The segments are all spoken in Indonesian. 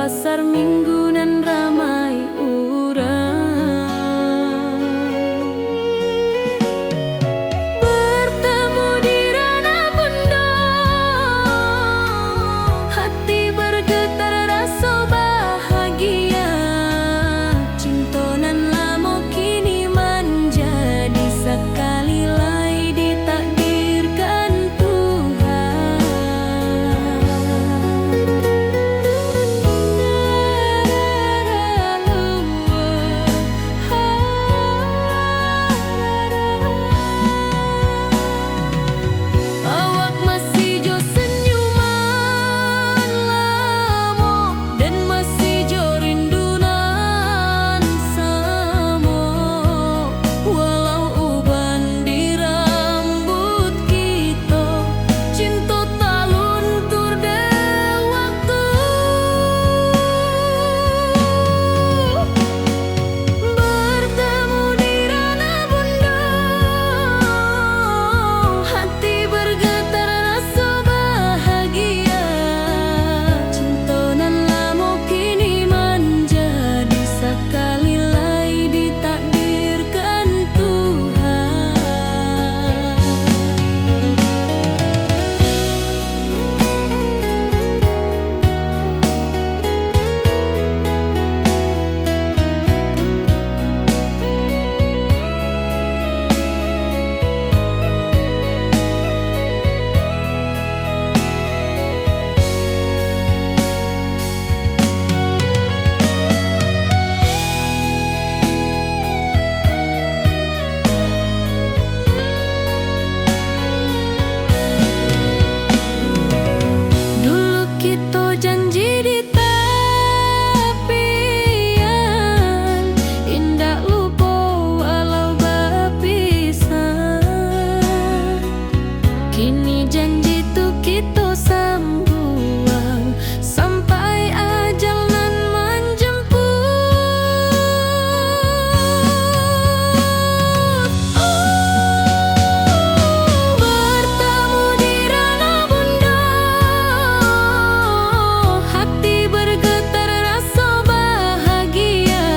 pasar minggu nan ramai urang. Bertemu di ranah bunda, hati bergetar rasa bahagia. Cinta nan lama kini menjadi sekali lai ditakdirkan Tuhan. Awak masih jo senyuman lamo dan masih jo rindunan samo. Walau uban di rambut kita, cinta tak luntur de waktu. Bertemu di ranah bunda, hati bergetar rasa bahagia. Cinta nan lama kini menjadi sekali lai ditakdirkan Tuhan. Dulu kita janji di tepian, indah lupa walau berpisah. Kini janji tu kita sambuang sampai ajal nan menjemput. Bertemu di ranah bunda, hati bergetar rasa bahagia.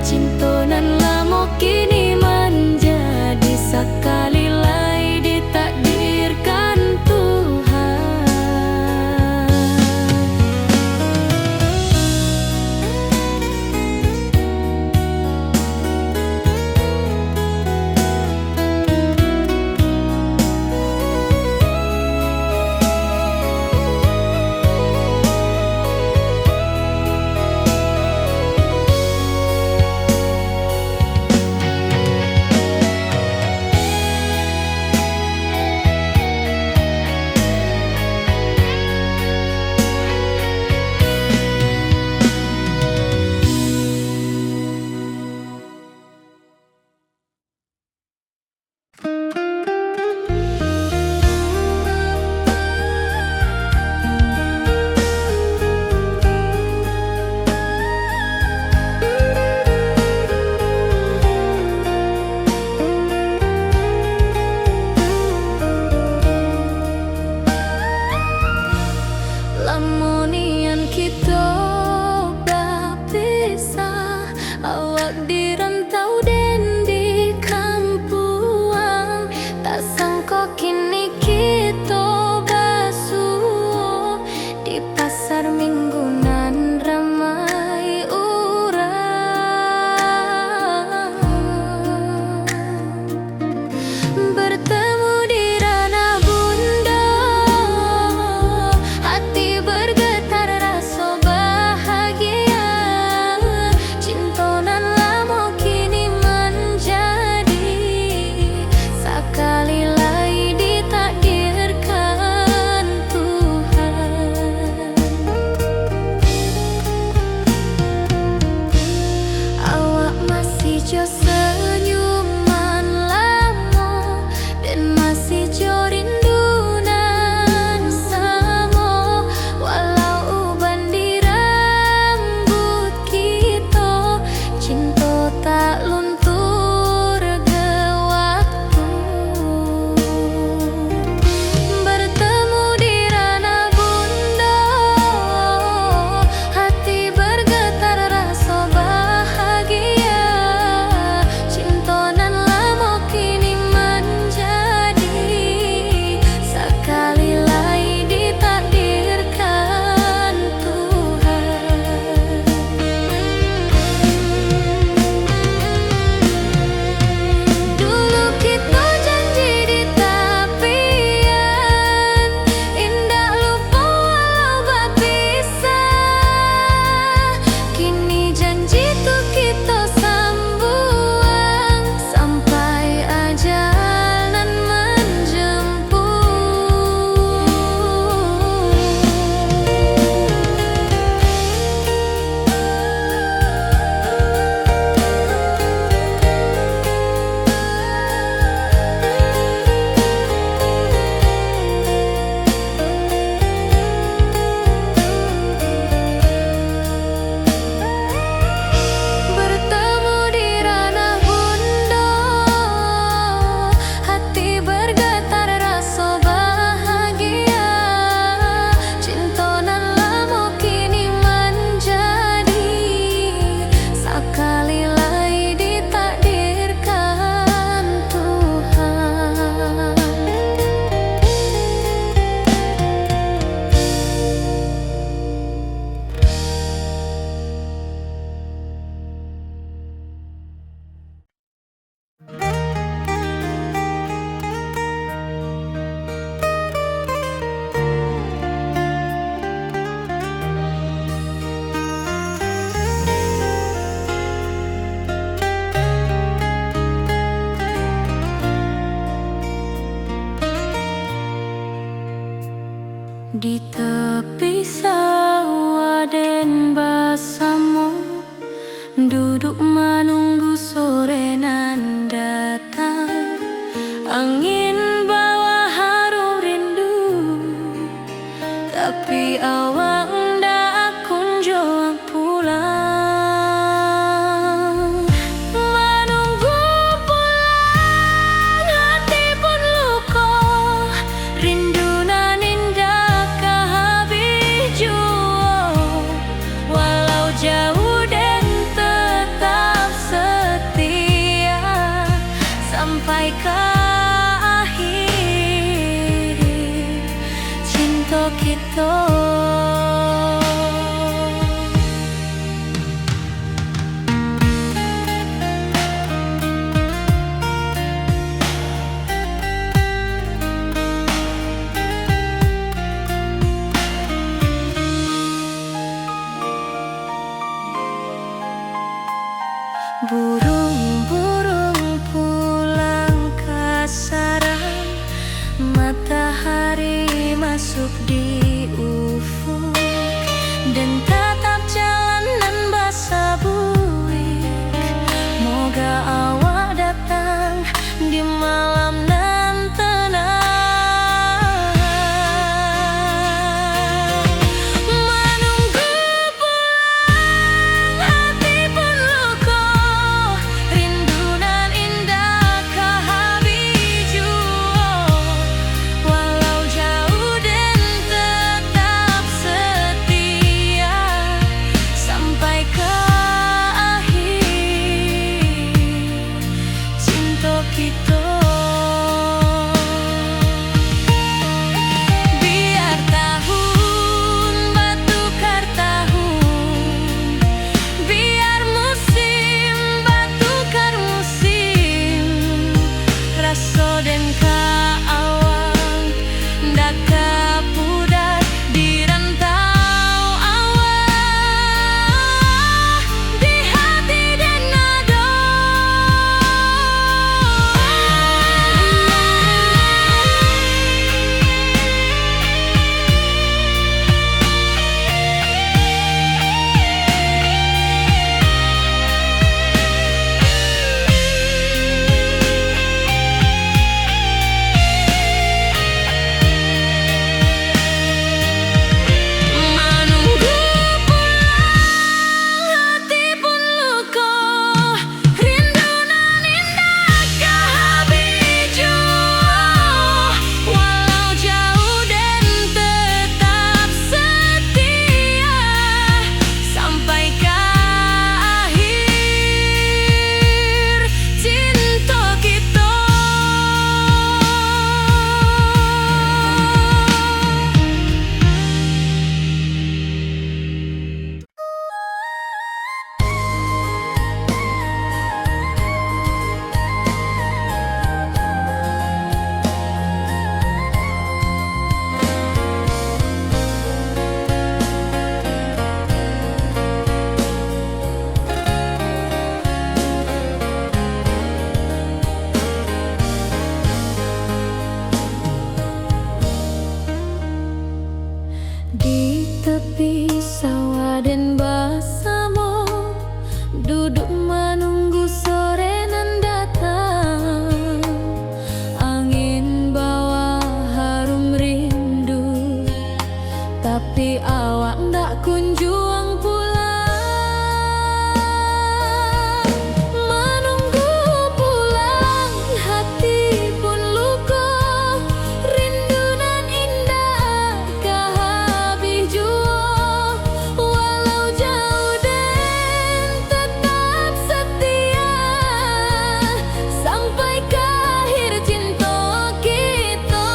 Cinta nan lama kini menjadi sekali lai ditakdirkan Tuhan. Lamunian kita berpisah, awak di rantau dan di kampuang. Tak sangka kini kita basuh di pasar minggu nan ramai urang. Bertemu di ranah bunda, hati bergetar rasa bahagia. Cinta nan lama kini menjadi sekali lai ditakdirkan Tuhan. Duduk menunggu sore nan datang, angin bawa harum rindu, tapi awak ndak kunjung pulang. Menunggu pulang, hati pun luka, rindu nan indah kehabis jua. Walau jauh dan tetap setia sampai ke akhir cinta kita. Burung-burung pulang ke sarang, matahari masuk di ufuk, dan tatap jalanan basah buik. Moga awak datang di malam nan tenang. Menunggu pulang, hati pun luka, rindu nan indah kehabis jua. Walau jauh dan tetap setia sampai ke akhir cinta kita. Biar tahun bertukar tahun, biar musim bertukar musim, rasa dan keawang ndak kepudar di rantau awak, di hati dan nada. Menunggu pulang, hati pun luka, rindu nan indah kehabis jua. Walau jauh dan tetap setia sampai ke akhir cinta kita. Di tepi sawah dan bersama, duduk menunggu sore nan datang, angin bawa harum rindu, tapi awak ndak kunjung pulang. Menunggu pulang, hati pun luka, rindu nan indah kehabis jua. Walau jauh dan tetap setia sampai ke akhir cinta kita.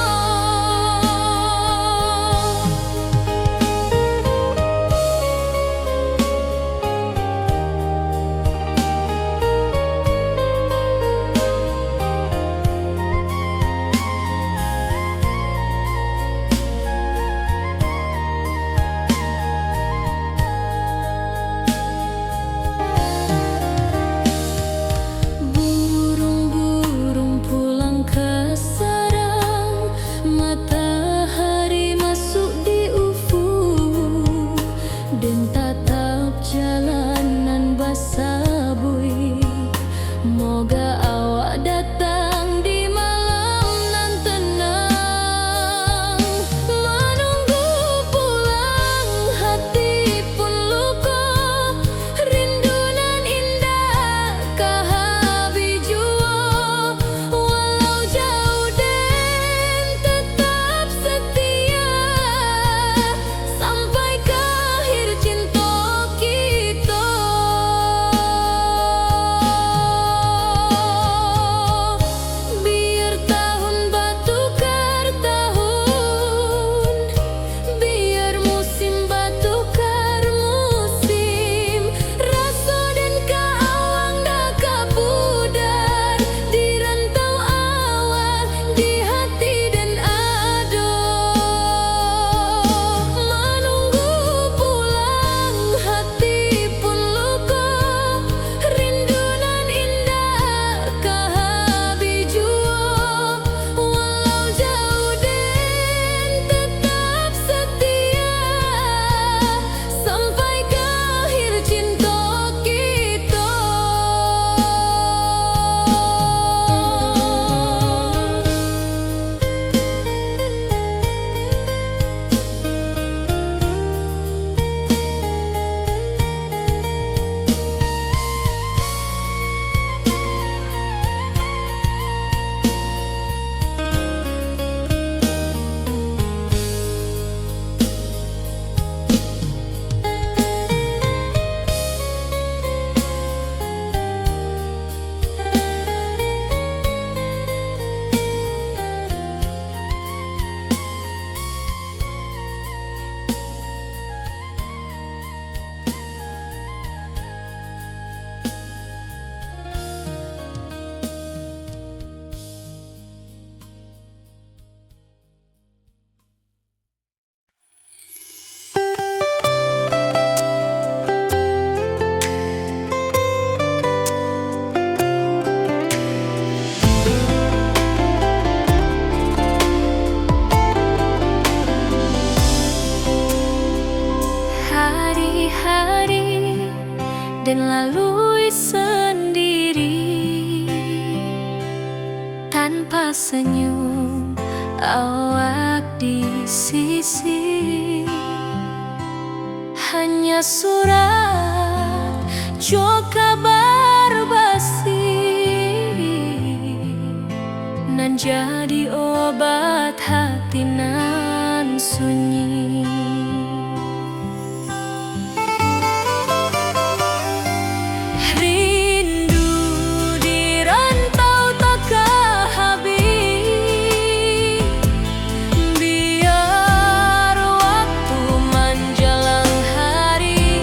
hari-hari dan lalui sendiri tanpa senyum awak di sisi. Hanya surat jo kabar basi nan jadi obat hati nan sunyi. Rindu di rantau takkan habis, biar waktu menjelang hari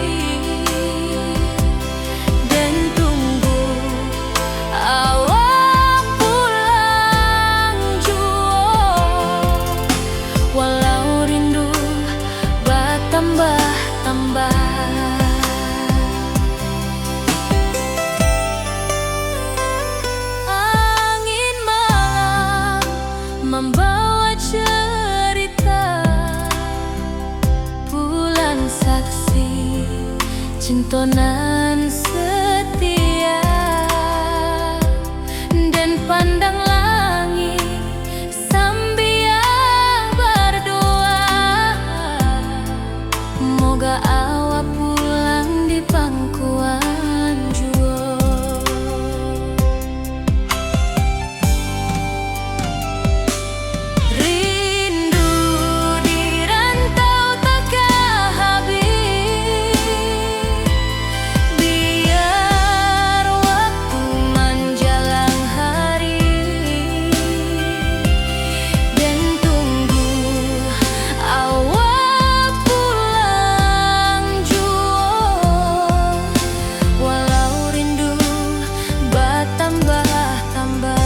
dan tunggu awak pulang jua. Walau rindu bertambah-tambah, angin malam membawa cerita, bulan saksi cintonan setia, dan pandang langit sambil berdoa, moga awak pulang di pangkuan jua. Rindu di rantau takkan habis, biar waktu menjelang hari dan tunggu awak pulang jua. Walau rindu bertambah-tambah,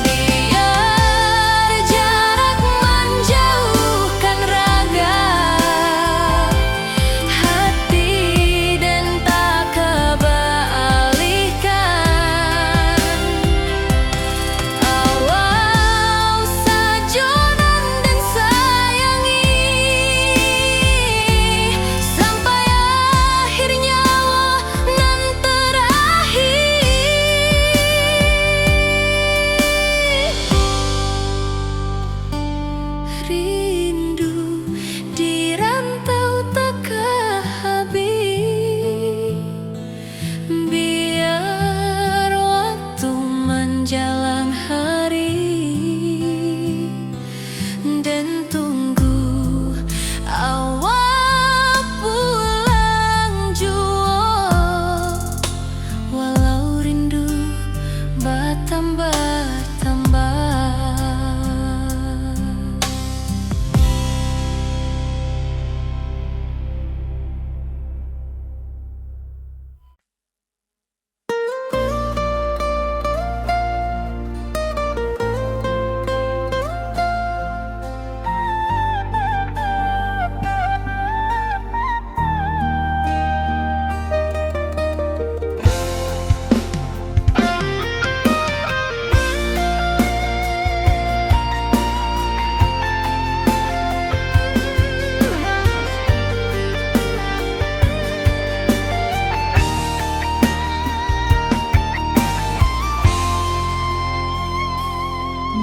biar jarak menjauhkan raga hati dan tak kebalihkan. Awal sajonan dan sayangi sampai akhir nyawa nan terakhir. Rindu di rantau takkan habis, biar waktu menjelang hari dan tunggu awak pulang jua. Walau rindu bertambah-tambah.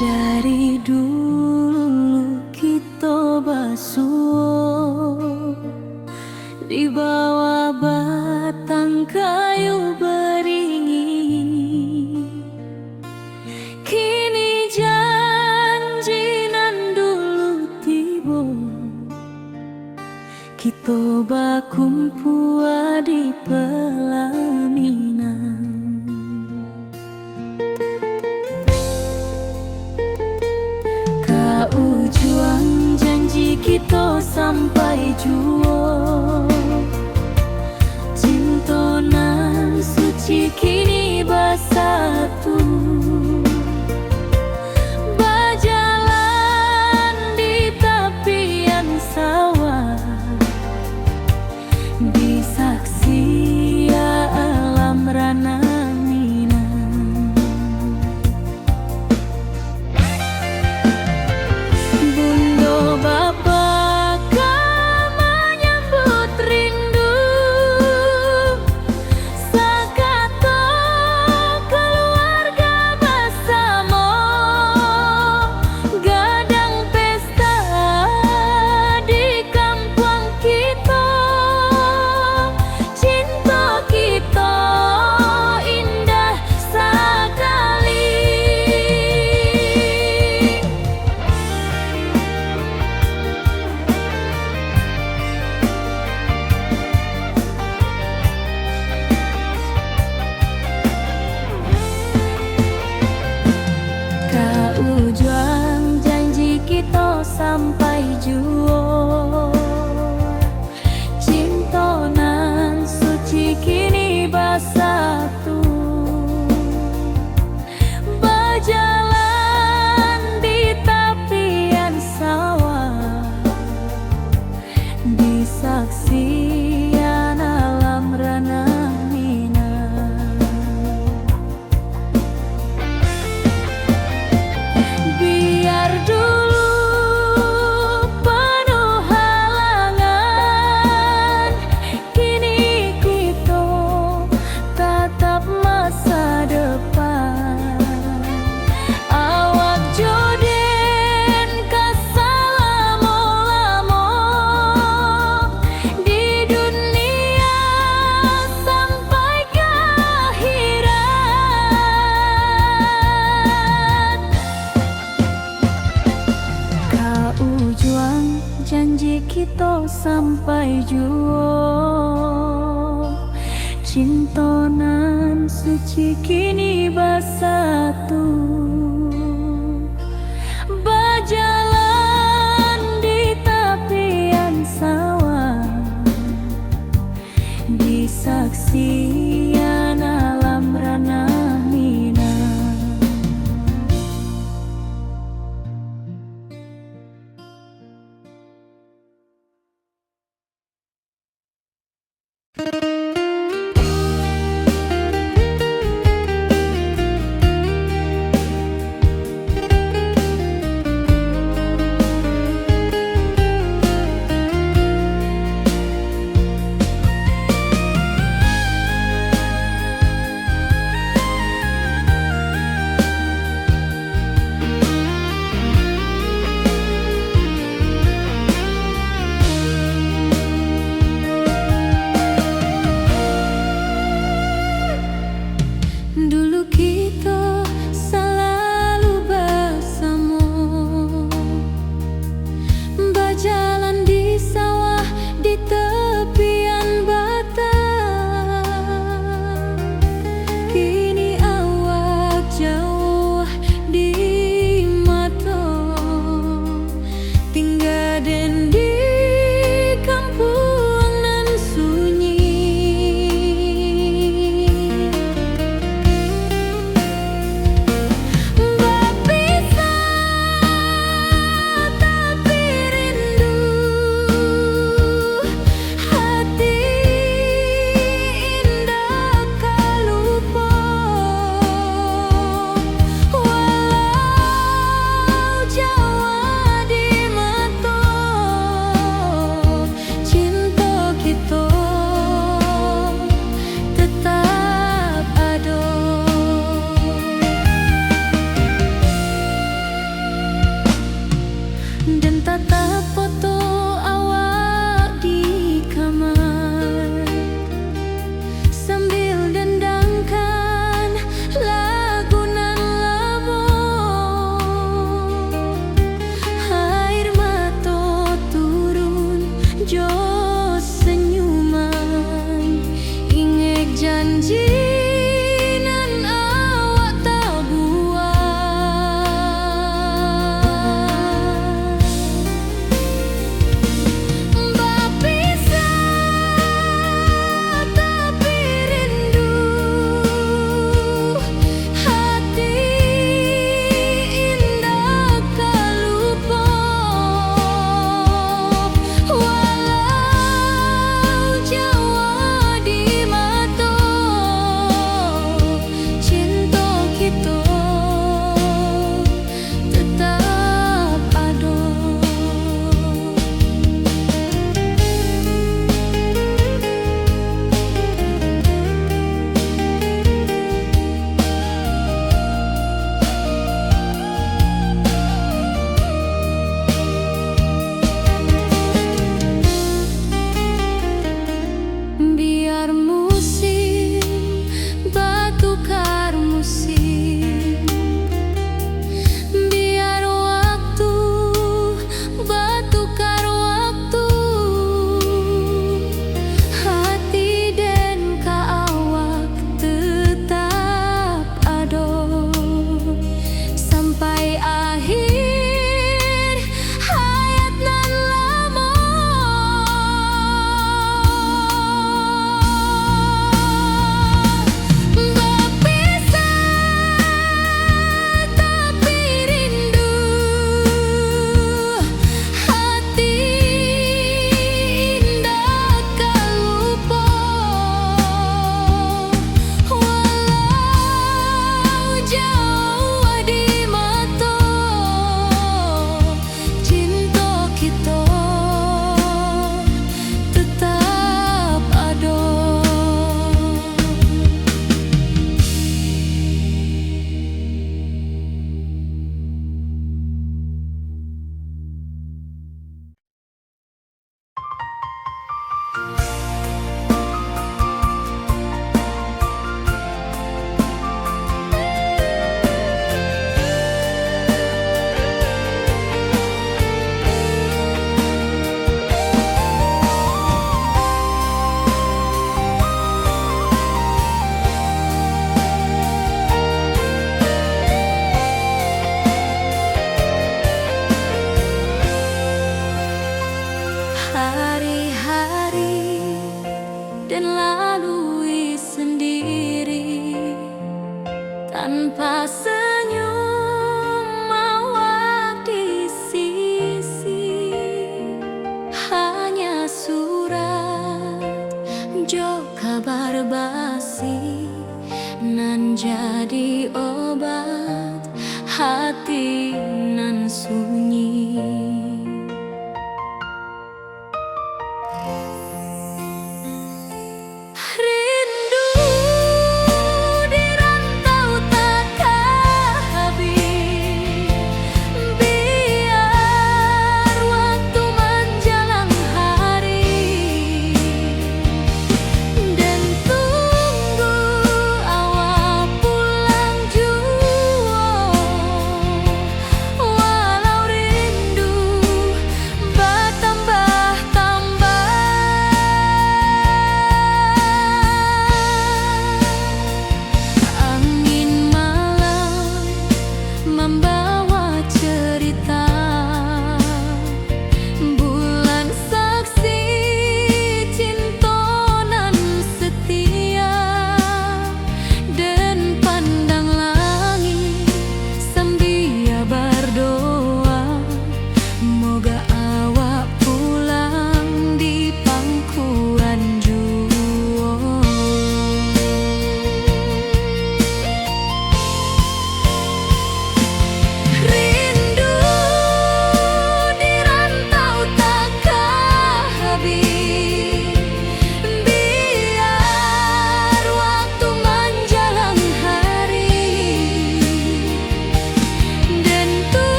Dari dulu kita basuh di bawah batang kayu beringin. Kini janji nan dulu tiba, kita bakumpul di pelaminan. Ujung janji kita sampai jua, cintonan suci kini bersatu, berjalan di tepian sawah, disaksi alam rana Minang. juang janji kita sampai jua. Cinta nan suci kini bersatu, berjalan di tepian sawah, di saksian alam ranah minang. Biar dulu penuh halangan, kini kita tatap masa depan. Awak joden kasalamo-lamo di dunia sampai ke akhirat. Kau juang janji kita sampai jua. Cinta nan suci kini bersatu, berjalan di tepian sawah, di saksian alam ranah minang.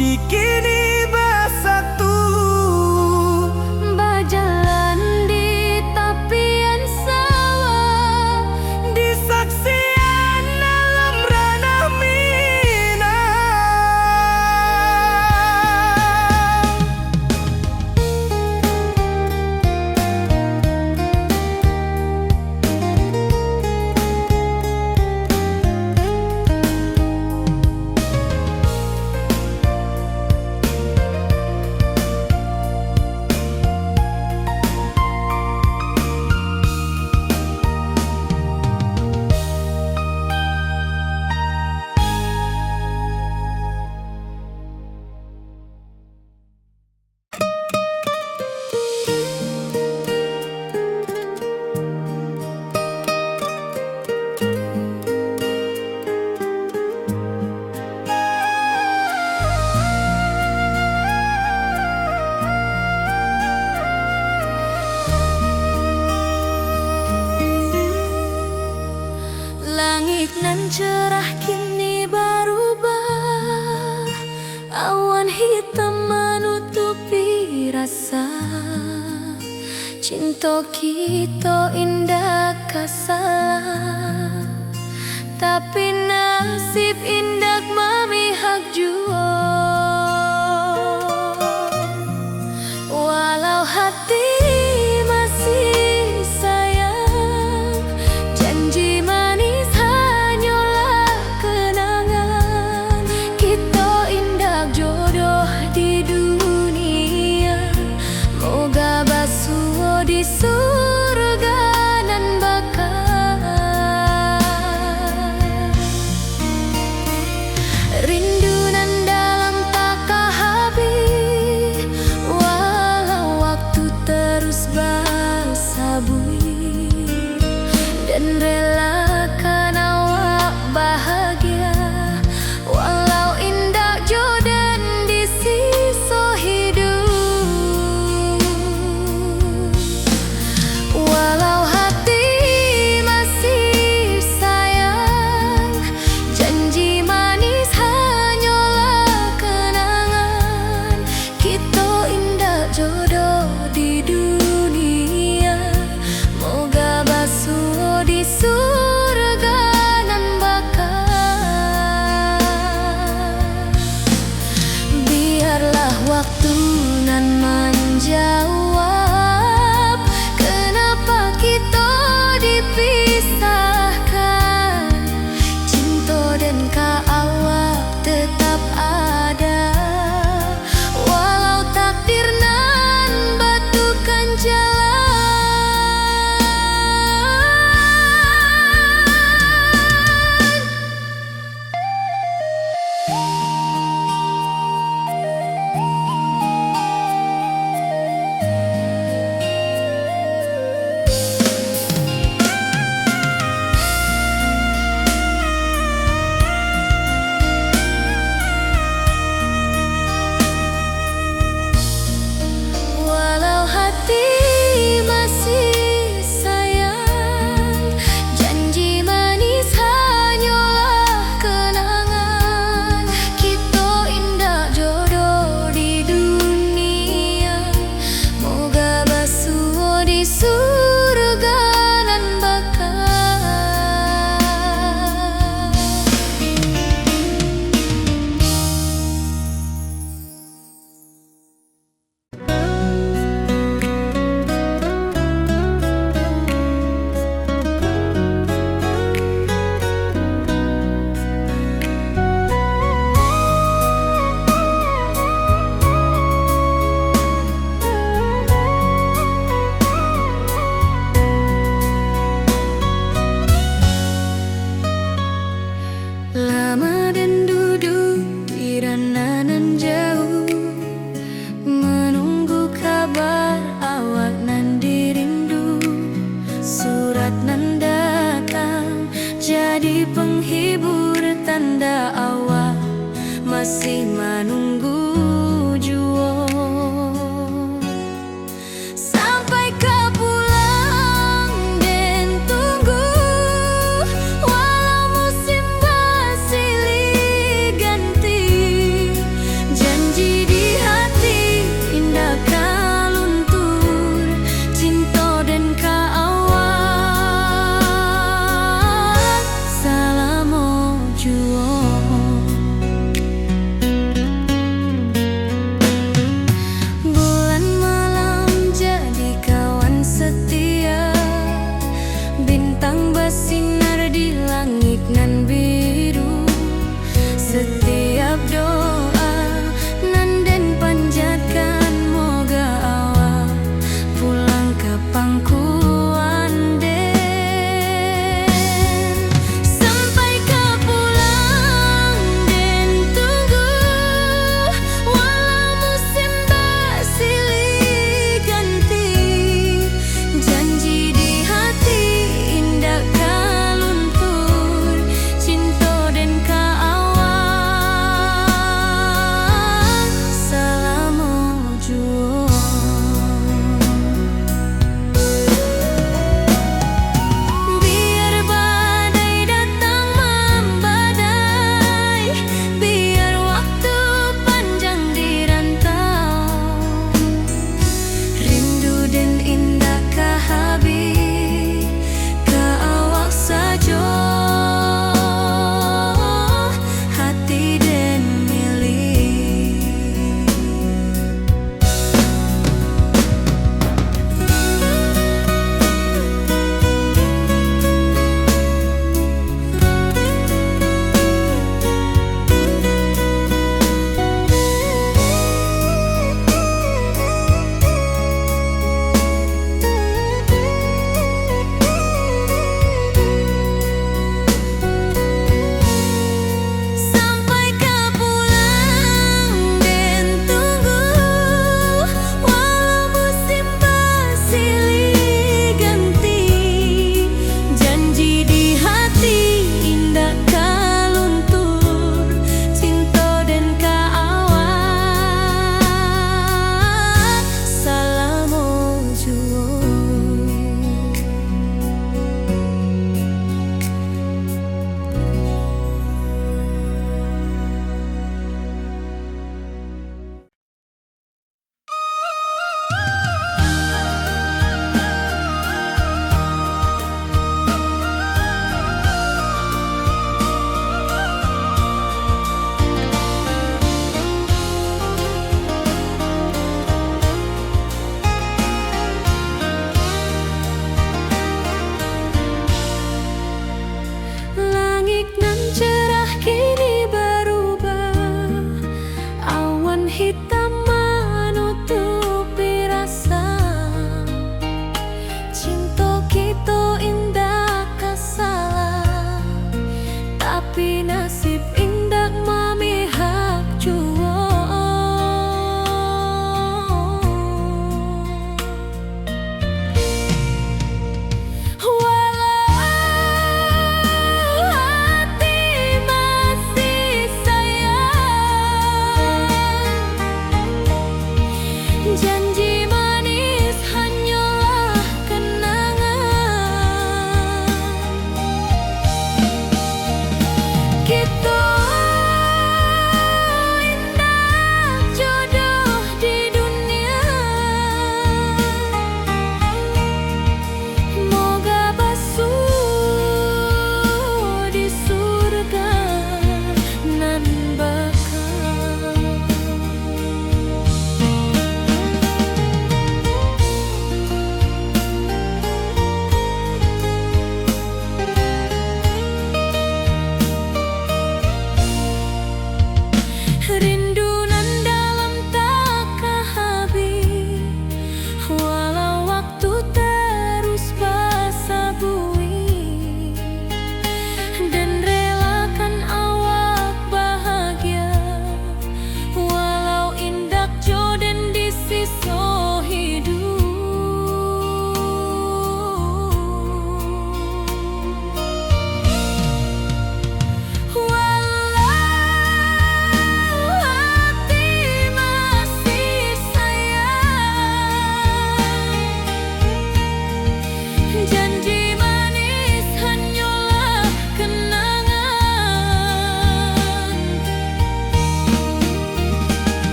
cikini bersatu, berjalan di tepian sawah, di saksian dalam ranah Minang. Langit nan cerah kini berubah, awan hitam menutupi rasa. Cinta kita indah kasalah, tapi nasib indah memihak jua. Walau hati masih sayang, janji manis hanyalah kenangan. Kita indah jodoh di dunia, moga basuh di surga nan bakal. Rindu nan dalam tak habis, walau waktu terus bersabui, dan relakan awak bahagia, walau indah jodan di sisa hidup. Walau hati masih sayang, janji manis hanyalah kenangan. Kita indah jodoh di dunia, moga basuh di surga nan bakal. Biarlah waktu nan menjawab, kenapa kita dipisahkan. Cinta dan awak tetap ada, walau takdir nan batukan jalan. Walau hati masih sayang, janji manis hanyalah kenangan. Kita indah jodoh di dunia, moga basuh di surga nan bakal. Lama dan duduk di ranah nan jauh, menunggu kabar awak nan dirindu. Surat nan datang jadi penghibur, tanda awak masih menunggu jua. Sampai ke pulang dan tunggu, walau musim bersilih ganti,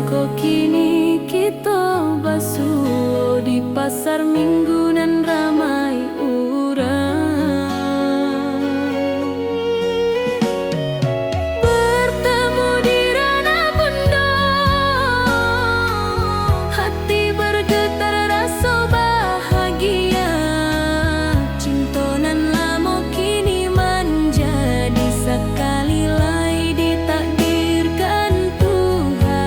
Kok kini kita basuh di pasar minggu nan ramai urang. Bertemu di ranah pondok, hati bergetar rasa bahagia. Cinta nan lama kini menjadi sekali lai ditakdirkan Tuhan.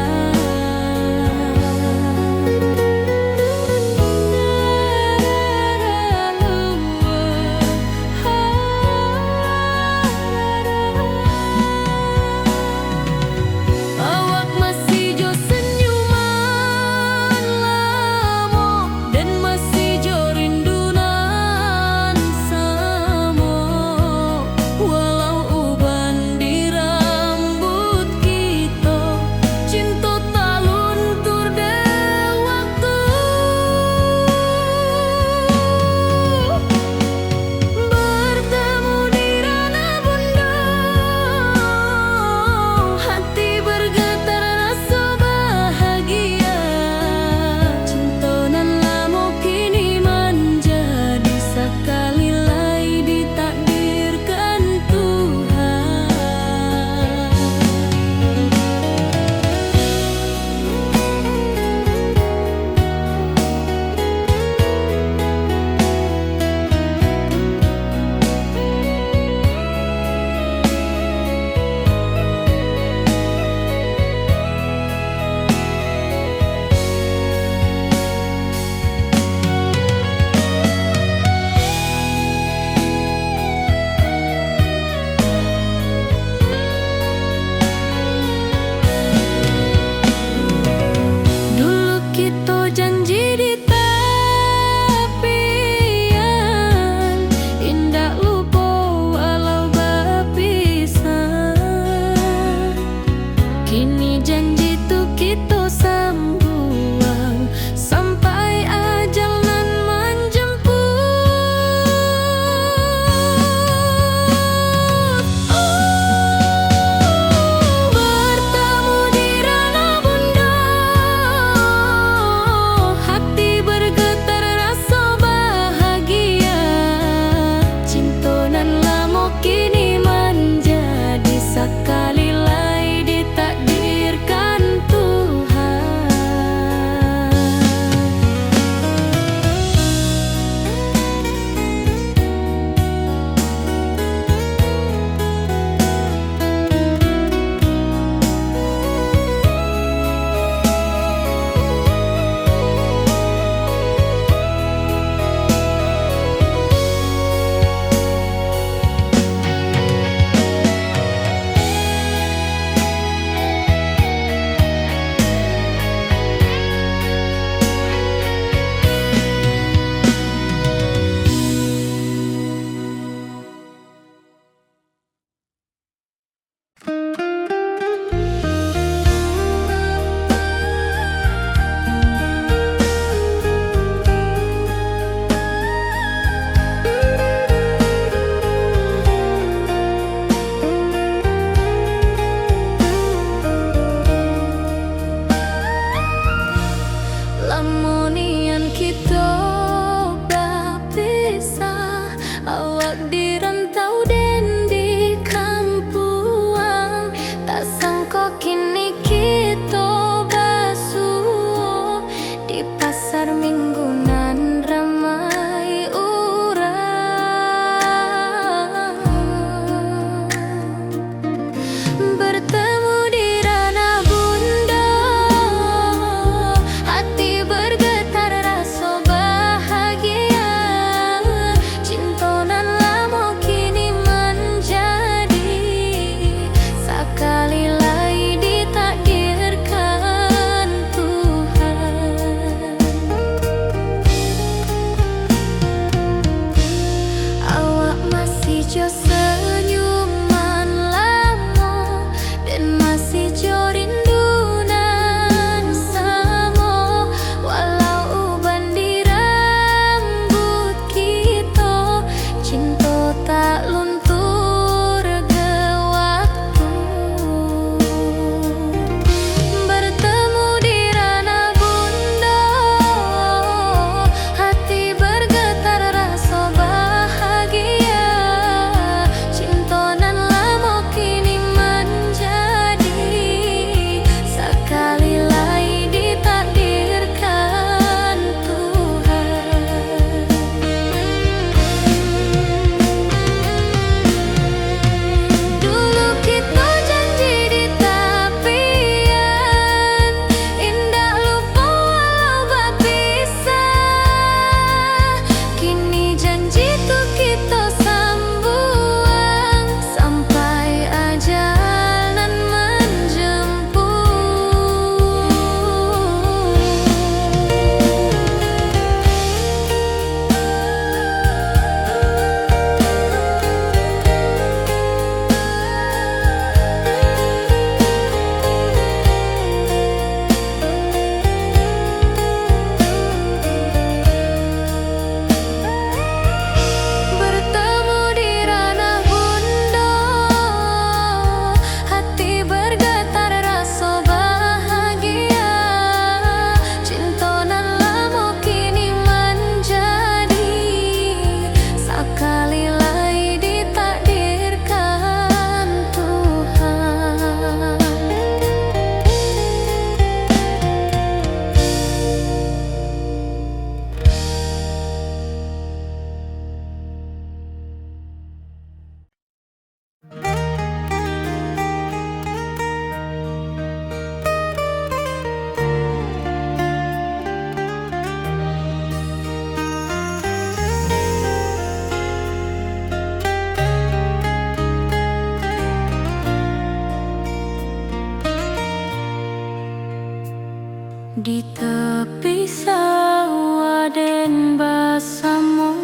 Di tepi sawah den basamo,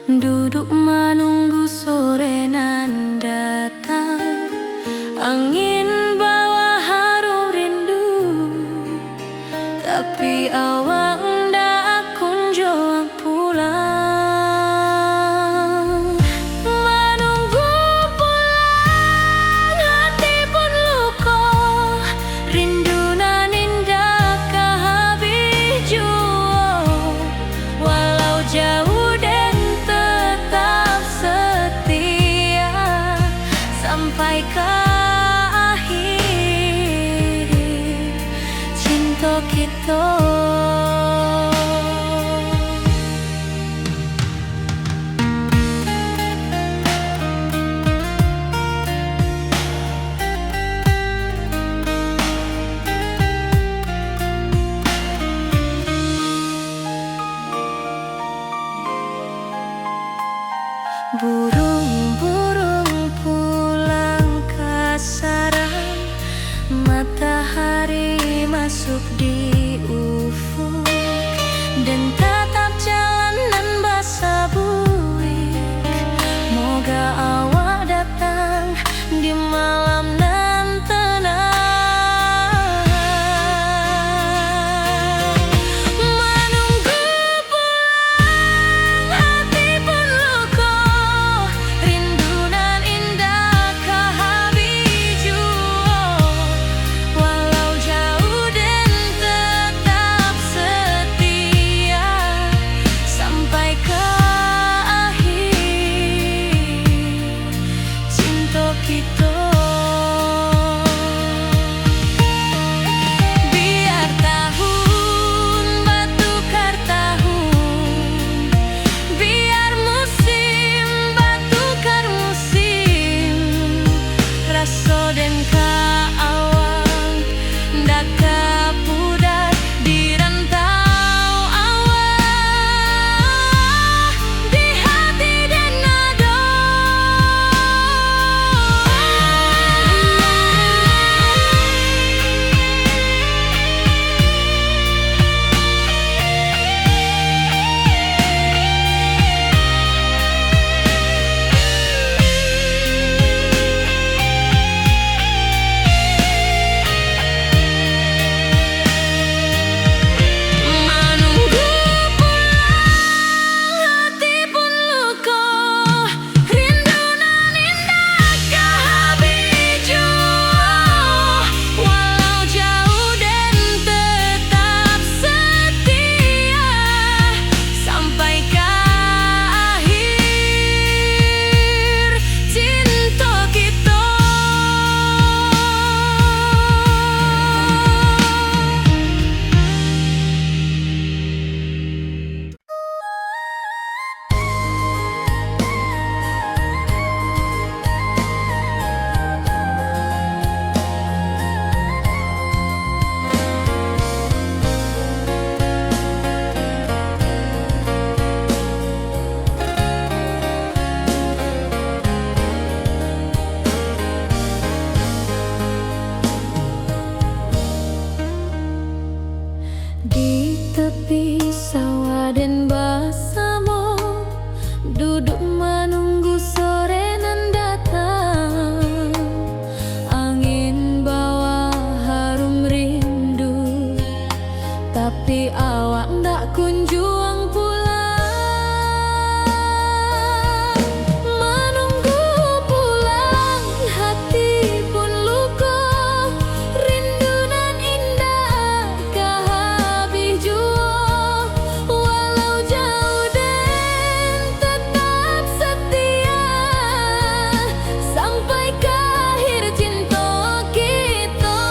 duduk menunggu sore nan datang. Angin bawa harum rindu, tapi awak ndak kunjung pulang. Menunggu pulang, hati pun luka, rindu nan indah kehabis jua. Walau jauh dan tetap setia sampai ke akhir cinta kita. Burung-burung pulang ke sarang, matahari masuk di ufuk, dan tatap jalanan basah buik. Moga awak datang di malam nan tenang. Menunggu pulang, hati pun luka, rindu nan indah kehabis jua. Walau jauh dan tetap setia sampai ke akhir cinta kita. Biar tahun bertukar tahun, biar musim bertukar musim, rasa dan keawang ndak kepudar di rantau awak, di hati dan nada. Menunggu pulang, hati pun luka, rindu nan indah kehabis jua. Walau jauh dan tetap setia sampai ke akhir cinta kita. Di tepi sawah dan basamo, duduk menunggu sore nan datang. Angin bawa harum rindu, tapi awak ndak kunjung pulang. Menunggu pulang, hati pun luka, rindu nan indah kehabis jua. Walau jauh dan tetap setia sampai ke akhir cinta kita.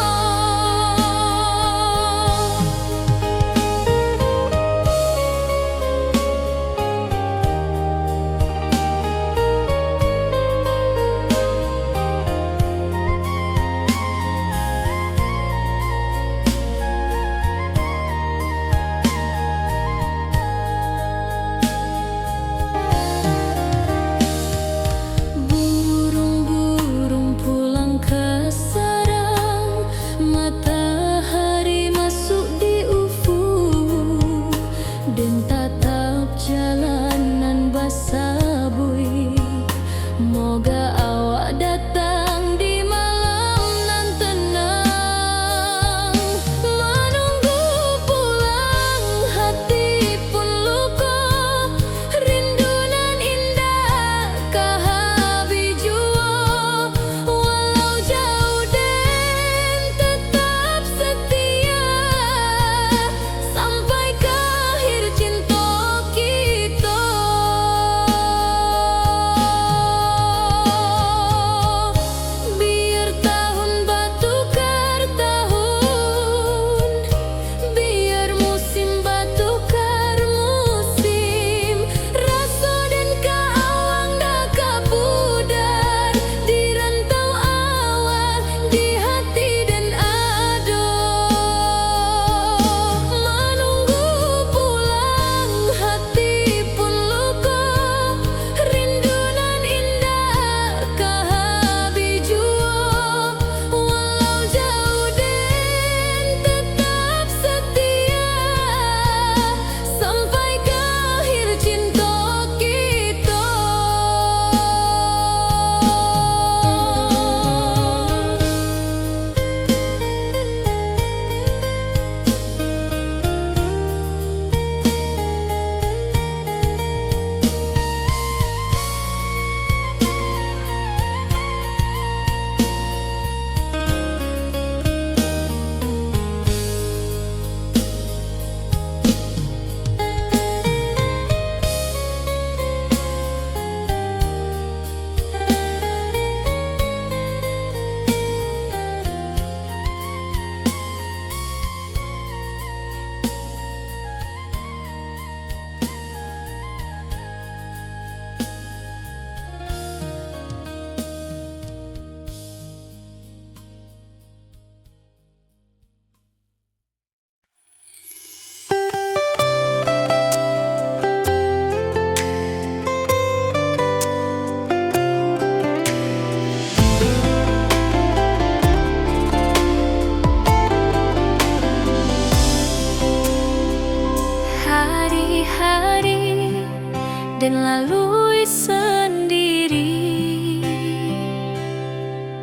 dan lalui sendiri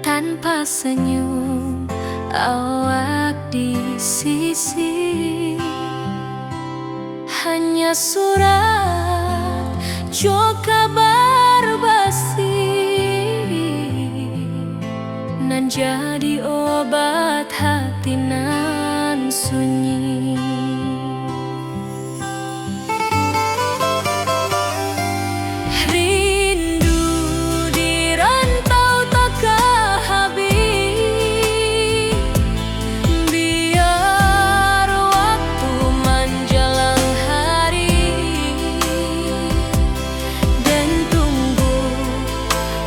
tanpa senyum awak di sisi. Hanya surat jo kabar basi nan jadi obat hati nan sunyi. Rindu di rantau tak habis, biar waktu menjelang hari dan tunggu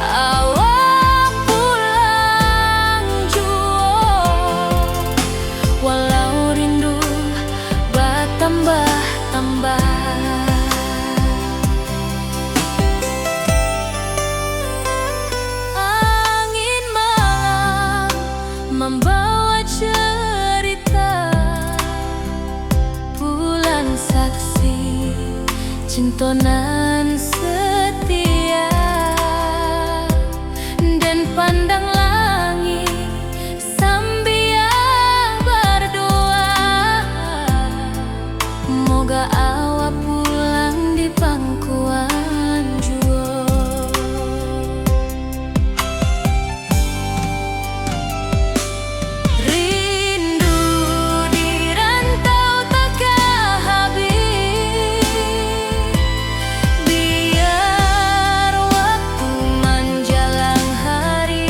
awak pulang jua. Walau rindu bertambah-tambah, angin malam membawa cerita, bulan saksi cintonan setia, dan pandang langit sambil berdoa, moga awak pulang di pangkuan jua. Rindu di rantau tak habis, biar waktu menjelang hari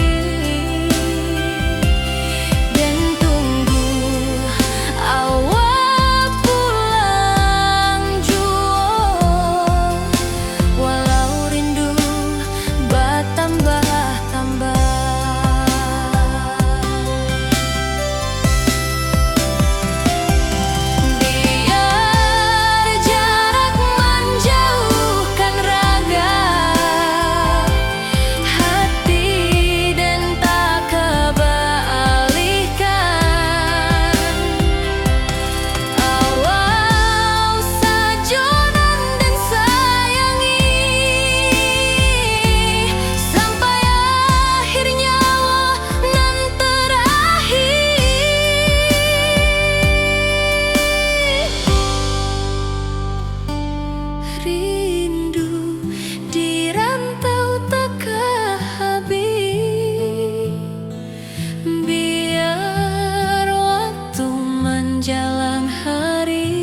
dan tunggu awak pulang jua. Walau rindu bertambah-tambah, biar jarak menjauhkan raga hati dan tak kebalihkan. Awal sajonan dan sayangi sampai akhir nyawa nan terakhir. Rindu di rantau tak habis, biar waktu menjelang hari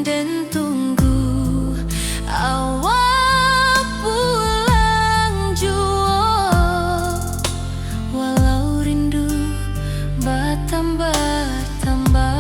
dan tunggu awak pulang jua. Walau rindu bertambah-tambah.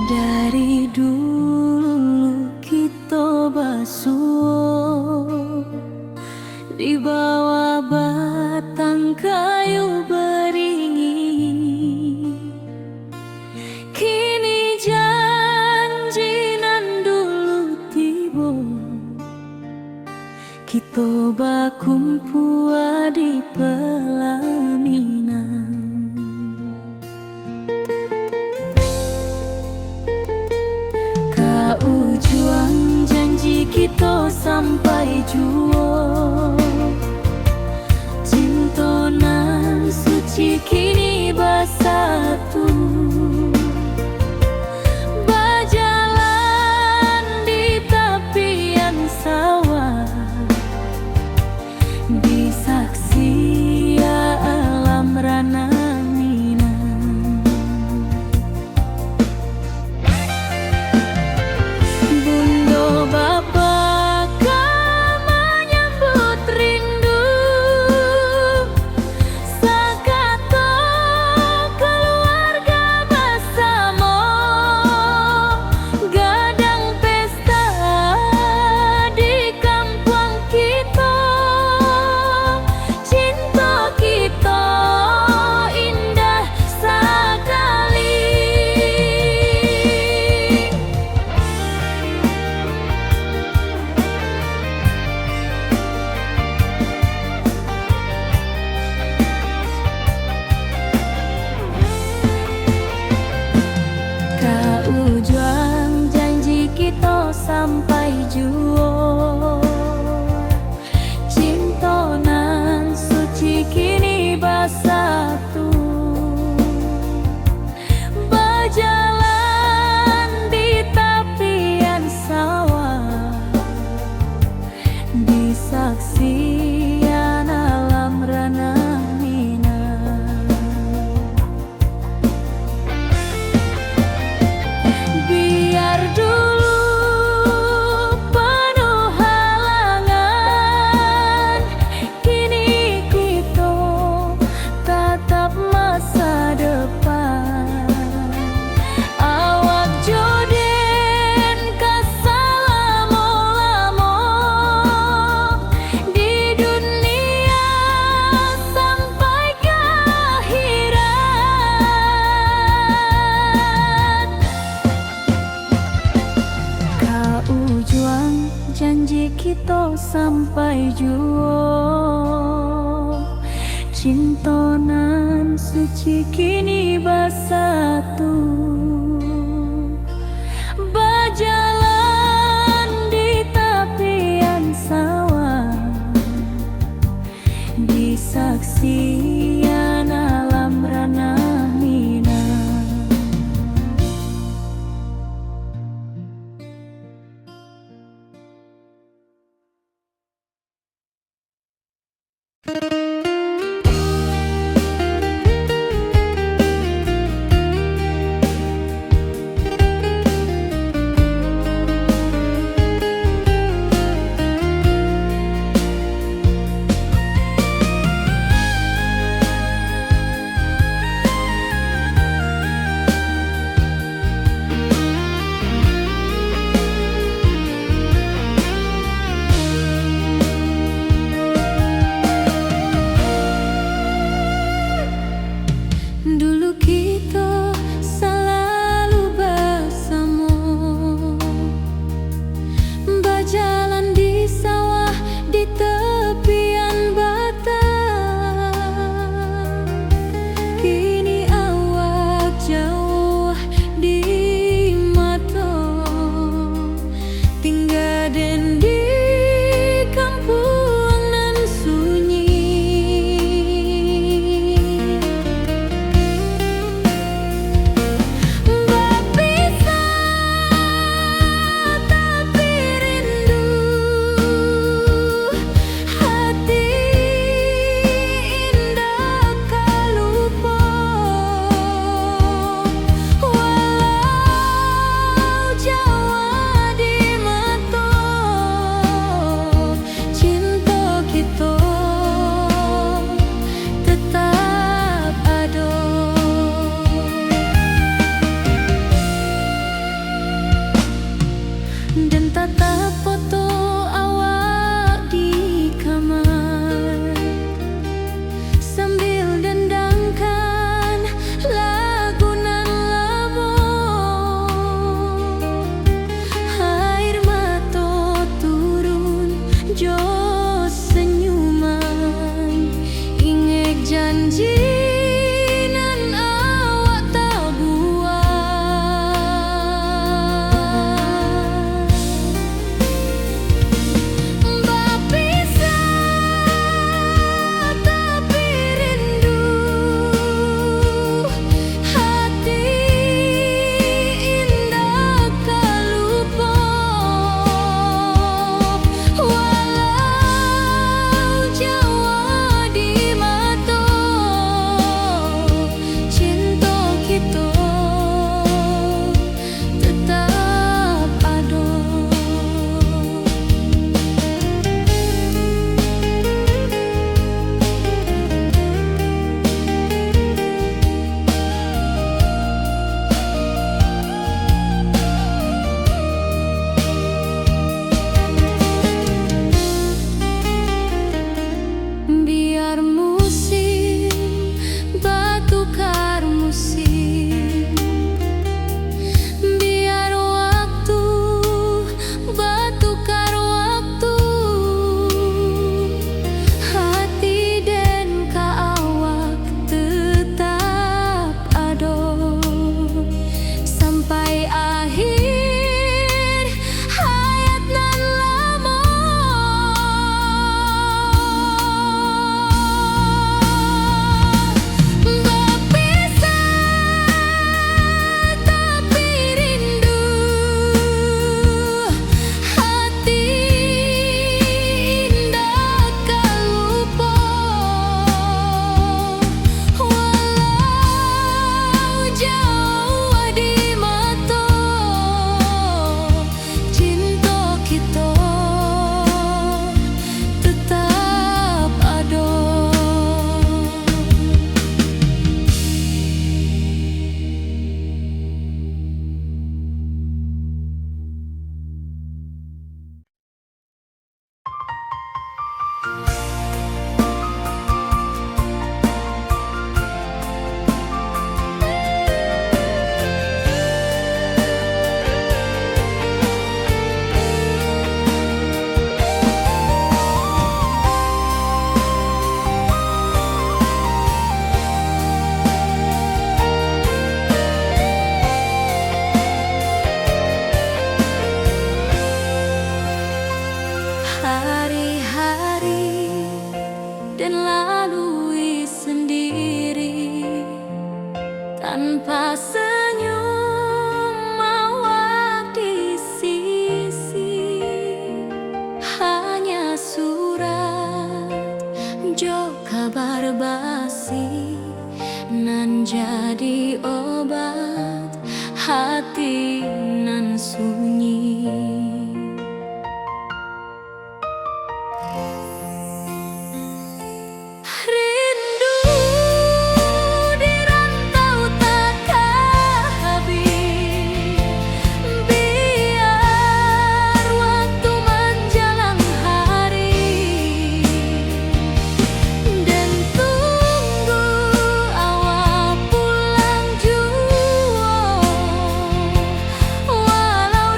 Dari dulu kita basuh di bawah batang kayu beringin. Kini janji nan dulu tiba, kita bakumpul di pelaminan. Ujung janji kita sampai jua, cinta nan suci kini bersatu, berjalan di tepian sawah, disaksi alam rana Minang. Bunda bapa Kau juang janji kita sampai juo, cinta nan suci kini bersatu, berjalan di tepian sawah, disaksikan alam ranah minang. Biar dulu penuh halangan, kini kita tatap masa depan. Awak joden kesalamo-lamo di dunia sampai ke akhirat. Kau juang janji kita sampai juo, cinta nan suci kini bersatu, berjalan di tepian sawah, disaksikan alam ranah minang. akhir hayat nan lamo. Berpisah tapi rindu, hati indah kalupo. Walau jauh di mata, cinta kita tetap ada. Hari-hari dan lalui sendiri tanpa senyum mawar di sisi. Hanya surat jo kabar basi nan jadi obat hati nan sunyi. Rindu di rantau takkan habis, biar waktu menjelang hari, dan tunggu awal pulang jua. Walau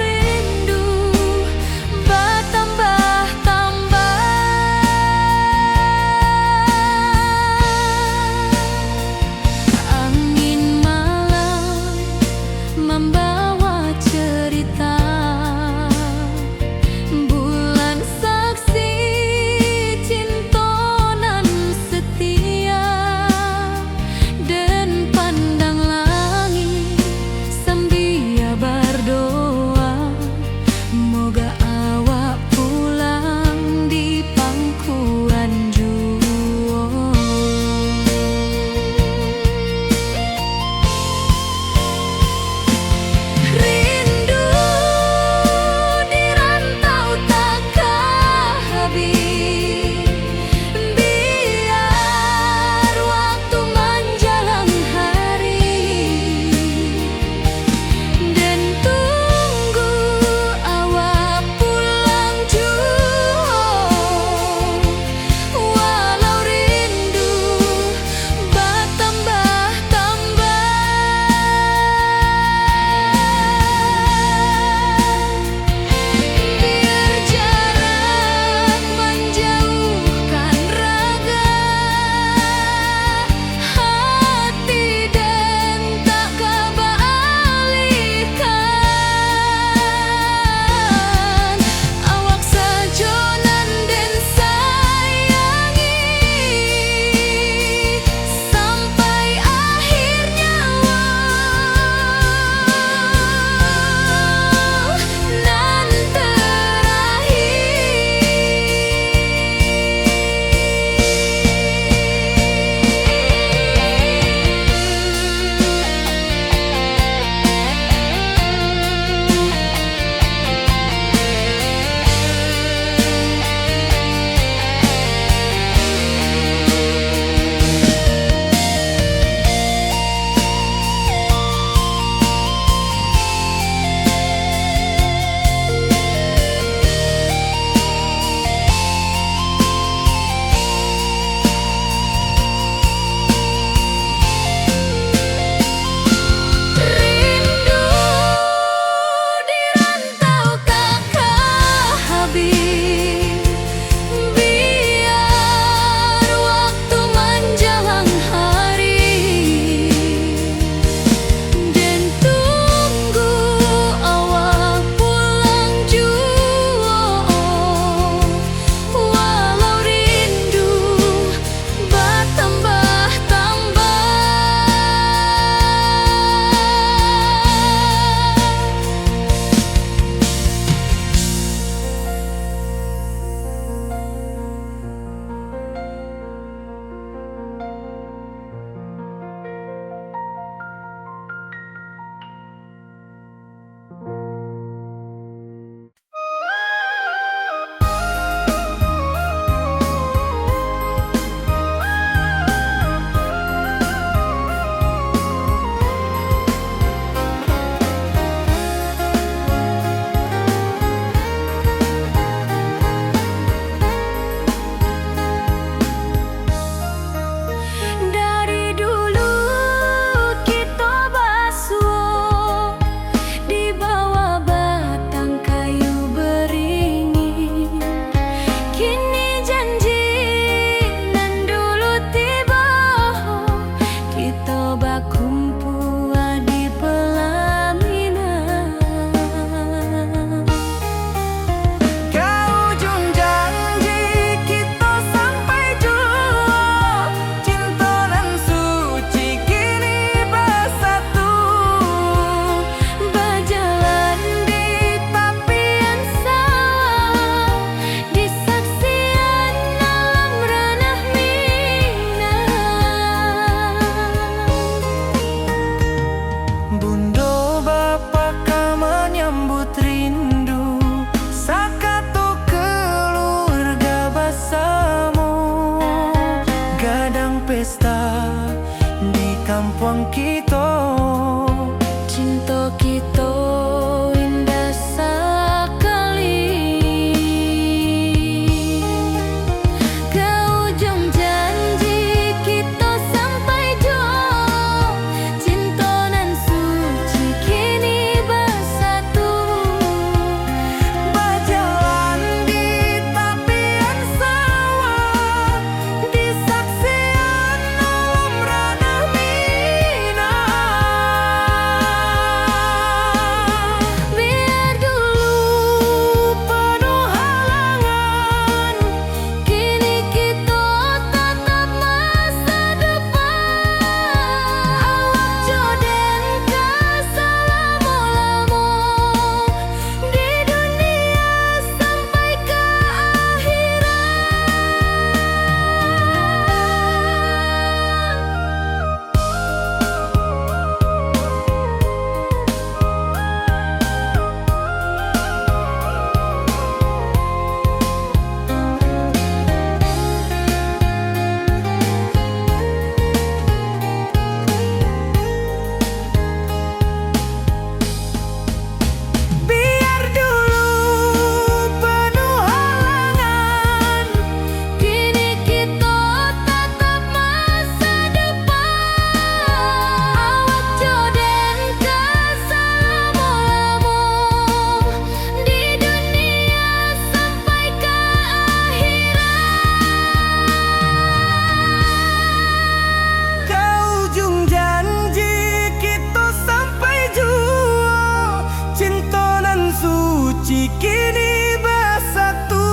cikini bersatu.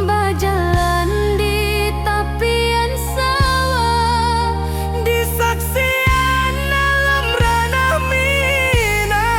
Berjalan di tepian sawah, Di saksian dalam ranah Minang.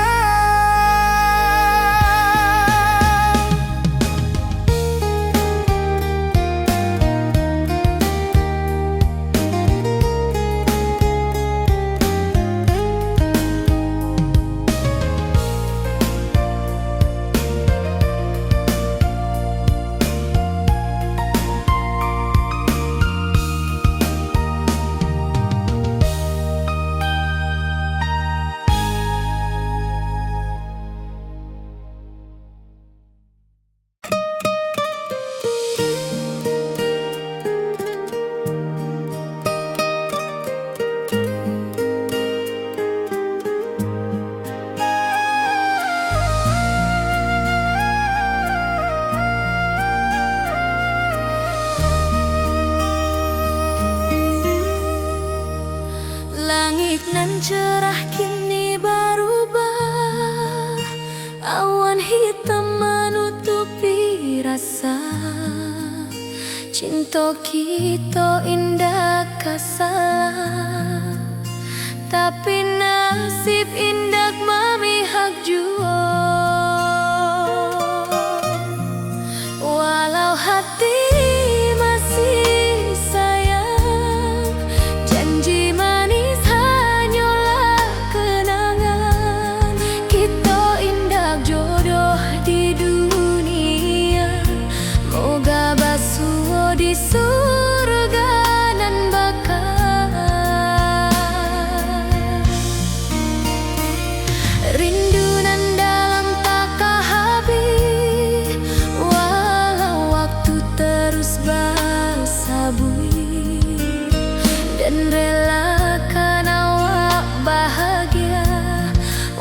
langit nan cerah kini berubah, awan hitam menutupi rasa. Cinta kita indah kasalah, tapi nasib indah memihak jua. Walau hati masih sayang, janji manis hanyalah kenangan. Kita indah jodoh di dunia, moga basuh di surga nan bakal. Rindu nan dalam tak habis, walau waktu terus bersabui, dan relakan awak bahagia,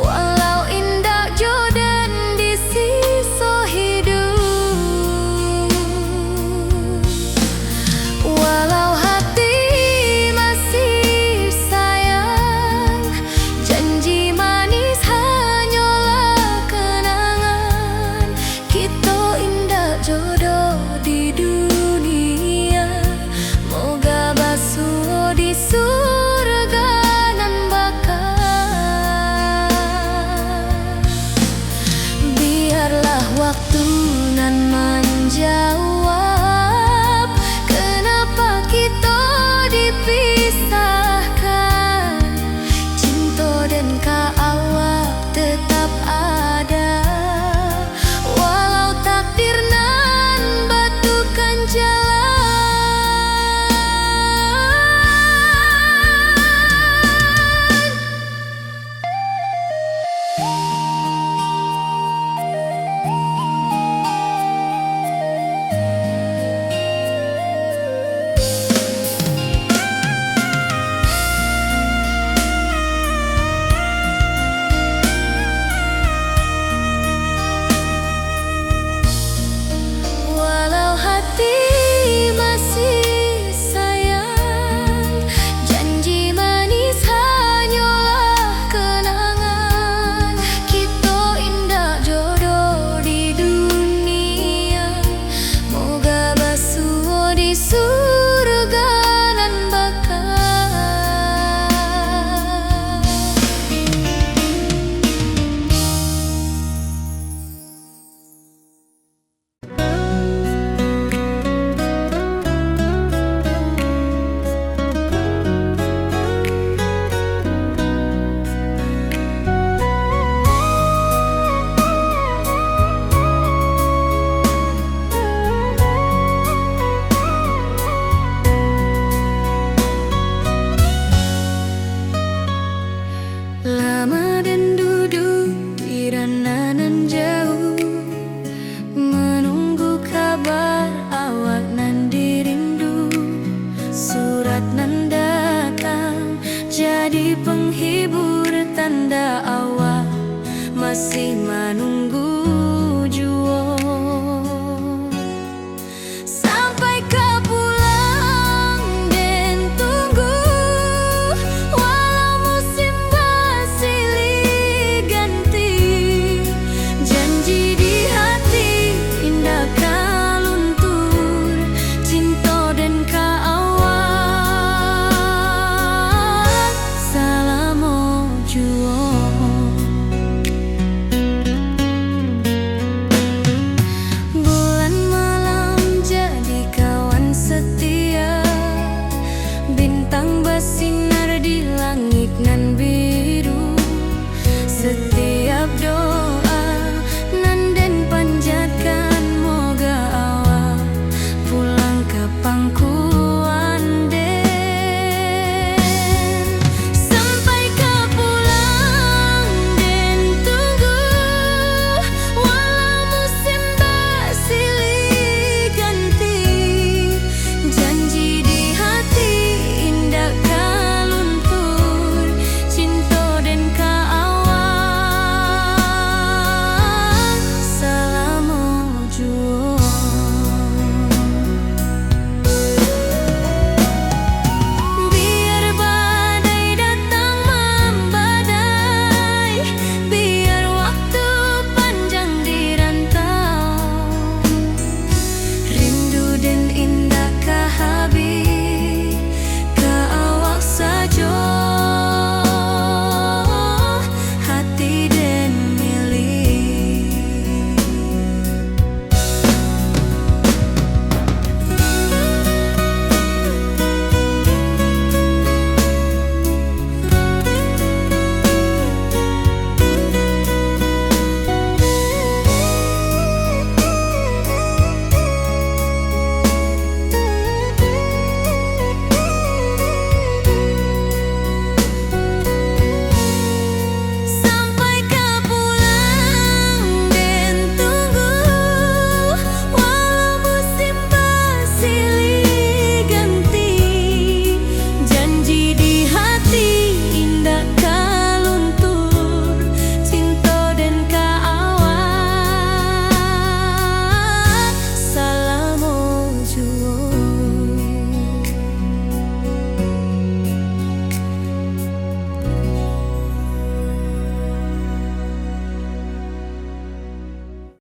walau indah jodan di sisa hidup. Walau hati masih sayang, janji manis hanyalah kenangan. Kita indah jodoh di dunia, moga basuh di surga nan bakal. Biarlah waktu nan menjawab, kenapa kita dipisahkan. Cinta dan awak tetap ada, walau takdir nan batukan jalan. Walau hati masih sayang, janji manis hanyalah kenangan. Kita indah jodoh di dunia, moga basuh di surga nan bakal. Lama dan duduk di ranah nan jauh, menunggu kabar awak nan dirindu. Surat nan datang jadi penghibur, tanda awak masih menunggu jua. Sampai ke pulang dan tunggu, walau musim bersilih ganti, setia